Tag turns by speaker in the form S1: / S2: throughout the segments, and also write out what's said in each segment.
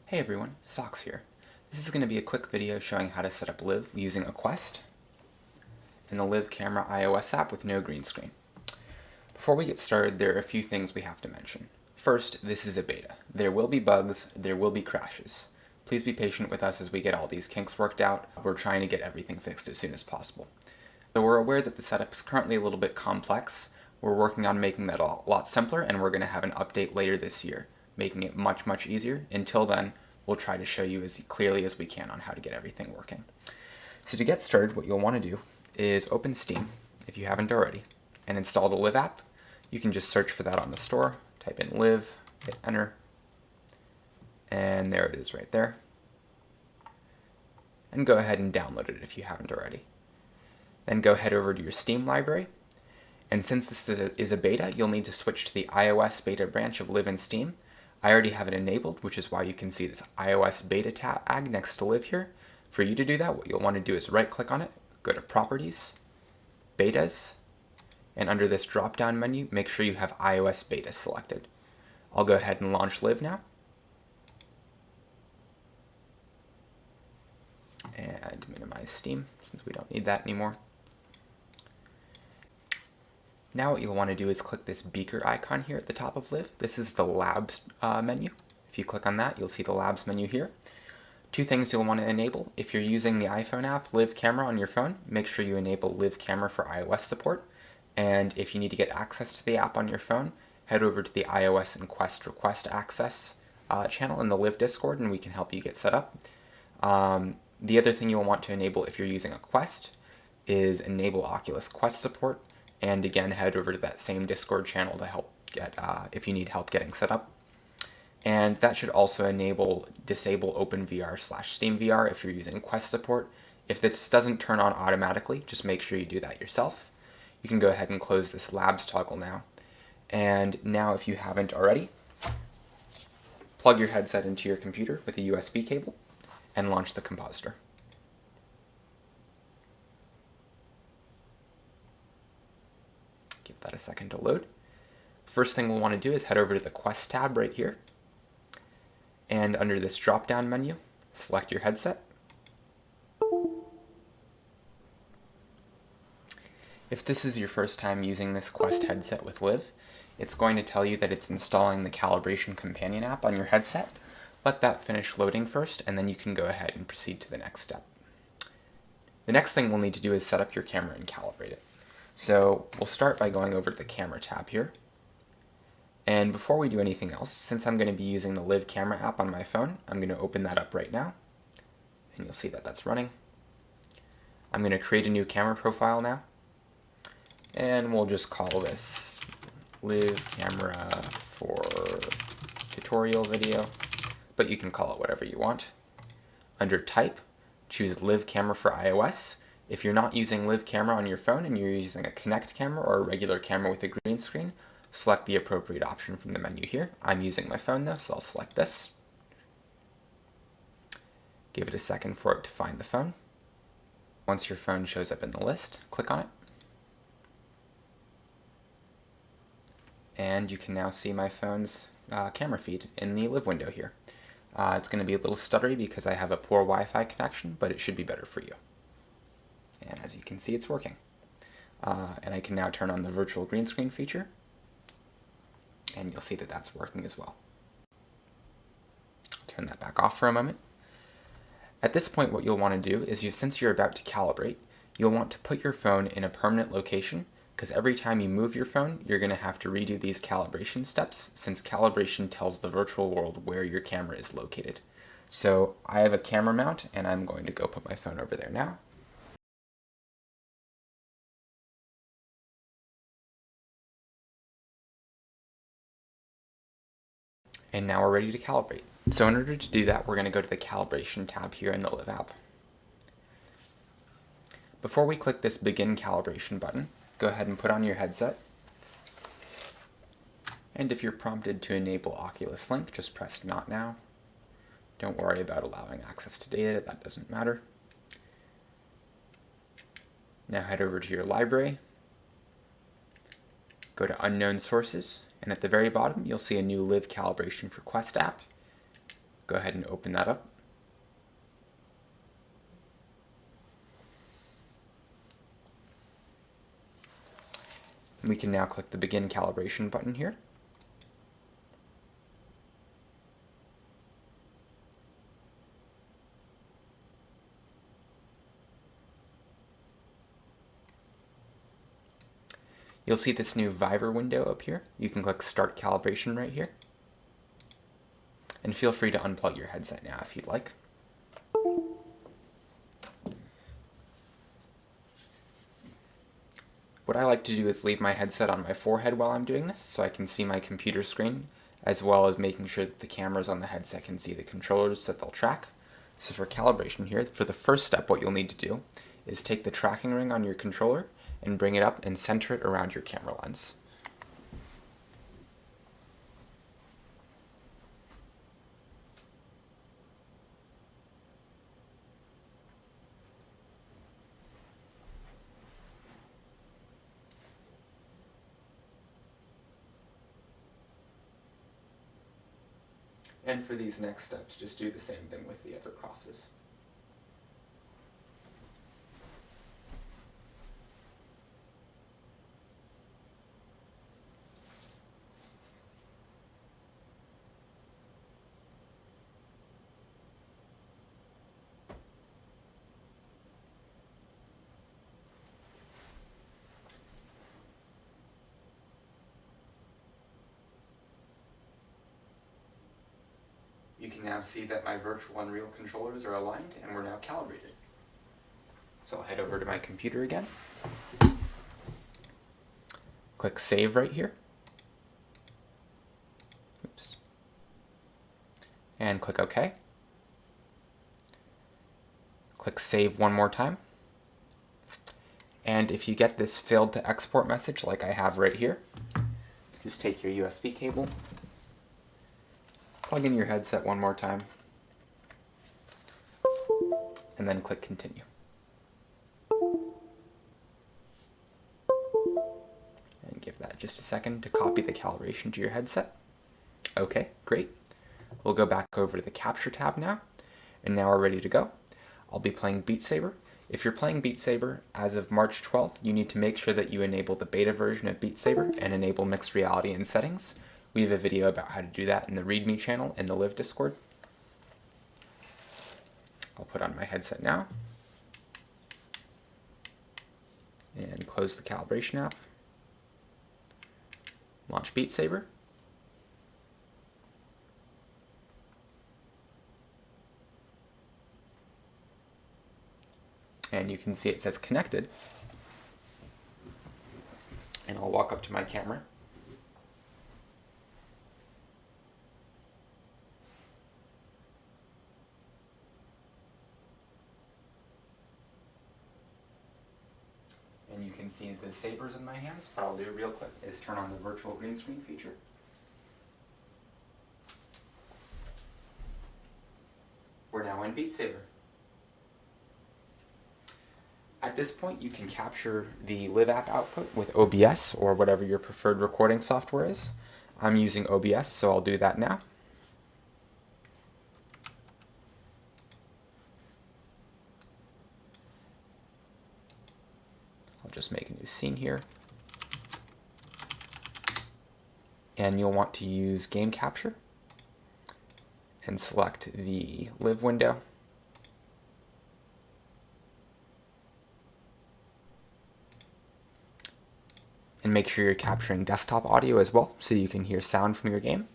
S1: Hey everyone, Socks here. This is going to be a quick video showing how to set up LIV using a Quest and the LIV Camera iOS app with no green screen. Before we get started, there are a few things we have to mention. First, this is a beta. There will be bugs, there will be crashes. Please be patient with us as we get all these kinks worked out. We're trying to get everything fixed as soon as possible. So we're aware that the setup is currently a little bit complex. We're working on making that a lot simpler, and we're going to have an update later this year, making it much easier. Until then, we'll try to show you as clearly as we can on how to get everything working. So to get started, what you'll want to do is open Steam, if you haven't already, and install the LIV app. You can just search for that on the store, type in LIV, hit enter, and there it is right there. And go ahead and download it if you haven't already. Then go head over to your Steam library, and since this is a beta, you'll need to switch to the iOS beta branch of LIV in Steam. I already have it enabled, which is why you can see this iOS beta tag next to LIV here. For you to do that, what you'll want to do is right-click on it, go to Properties, Betas, and under this drop-down menu, make sure you have iOS beta selected. I'll go ahead and launch LIV now. And minimize Steam, since we don't need that anymore. Now what you'll want to do is click this beaker icon here at the top of LIV. This is the Labs menu. If you click on that, you'll see the Labs menu here. Two things you'll want to enable. If you're using the iPhone app, LIV Camera on your phone, make sure you enable LIV Camera for iOS support. And if you need to get access to the app on your phone, head over to the iOS and Quest request access channel in the LIV Discord, and we can help you get set up. The other thing you'll want to enable if you're using a Quest is enable Oculus Quest support. And again, head over to that same Discord channel to help get if you need help getting set up. And that should also disable OpenVR/SteamVR if you're using Quest support. If this doesn't turn on automatically, just make sure you do that yourself. You can go ahead and close this Labs toggle now. And now, if you haven't already, plug your headset into your computer with a USB cable and launch the compositor. Give that a second to load. First thing we'll want to do is head over to the Quest tab right here. And under this drop-down menu, select your headset. If this is your first time using this Quest headset with LIV, it's going to tell you that it's installing the Calibration Companion app on your headset. Let that finish loading first, and then you can go ahead and proceed to the next step. The next thing we'll need to do is set up your camera and calibrate it. So we'll start by going over to the Camera tab here. And before we do anything else, since I'm going to be using the LIV Camera app on my phone, I'm going to open that up right now. And you'll see that that's running. I'm going to create a new camera profile now. And we'll just call this LIV Camera for tutorial video. But you can call it whatever you want. Under Type, choose LIV Camera for iOS. If you're not using LIV Camera on your phone and you're using a Connect camera or a regular camera with a green screen, select the appropriate option from the menu here. I'm using my phone though, so I'll select this. Give it a second for it to find the phone. Once your phone shows up in the list, click on it. And you can now see my phone's camera feed in the LIV window here. It's going to be a little stuttery because I have a poor Wi-Fi connection, but it should be better for you. And as you can see, it's working. And I can now turn on the virtual green screen feature. And you'll see that that's working as well. Turn that back off for a moment. At this point, what you'll want to do is, since you're about to calibrate, you'll want to put your phone in a permanent location, because every time you move your phone, you're going to have to redo these calibration steps, since calibration tells the virtual world where your camera is located. So I have a camera mount, and I'm going to go put my phone over there now. And now we're ready to calibrate. So in order to do that, we're going to go to the Calibration tab here in the LIV app. Before we click this Begin Calibration button, go ahead and put on your headset. And if you're prompted to enable Oculus Link, just press Not Now. Don't worry about allowing access to data, that doesn't matter. Now head over to your library. Go to Unknown Sources, and at the very bottom, you'll see a new LIV Calibration for Quest app. Go ahead and open that up. We can now click the Begin Calibration button here. You'll see this new Viver window up here. You can click Start Calibration right here. And feel free to unplug your headset now if you'd like. What I like to do is leave my headset on my forehead while I'm doing this, so I can see my computer screen, as well as making sure that the cameras on the headset can see the controllers so that they'll track. So for calibration here, for the first step, what you'll need to do is take the tracking ring on your controller and bring it up and center it around your camera lens. And for these next steps, just do the same thing with the other crosses. You can now see that my virtual and real controllers are aligned and we're now calibrated. So I'll head over to my computer again. Click Save right here. Oops. And click OK. Click Save one more time. And if you get this failed to export message like I have right here, just take your USB cable, plug in your headset one more time, and then click Continue. And give that just a second to copy the calibration to your headset. Okay, great. We'll go back over to the Capture tab now, and now we're ready to go. I'll be playing Beat Saber. If you're playing Beat Saber as of March 12th, you need to make sure that you enable the beta version of Beat Saber and enable mixed reality in settings. We have a video about how to do that in the README channel in the LIV Discord. I'll put on my headset now and close the calibration app. Launch Beat Saber. And you can see it says connected. And I'll walk up to my camera. And you can see the sabers in my hands. What I'll do real quick is turn on the virtual green screen feature. We're now in Beat Saber. At this point, you can capture the LIV app output with OBS or whatever your preferred recording software is. I'm using OBS, so I'll do that now. I'll just make a new scene here. And you'll want to use Game Capture and select the LIV window. And make sure you're capturing desktop audio as well, so you can hear sound from your game.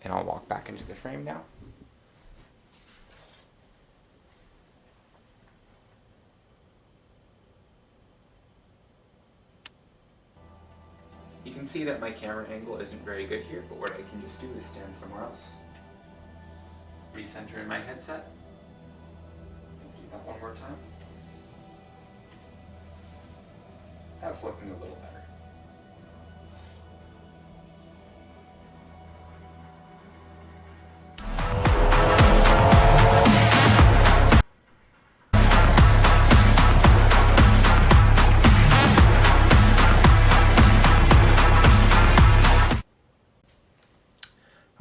S1: And I'll walk back into the frame now. You can see that my camera angle isn't very good here, but what I can just do is stand somewhere else. Recenter in my headset. Do that one more time. That's looking a little better.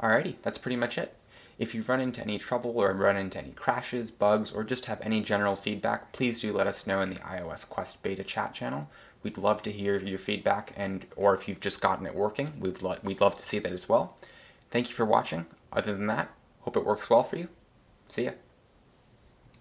S1: Alrighty, that's pretty much it. If you run into any trouble or run into any crashes, bugs, or just have any general feedback, please do let us know in the iOS Quest beta chat channel. We'd love to hear your feedback, or if you've just gotten it working, we'd love to see that as well. Thank you for watching. Other than that, hope it works well for you. See ya.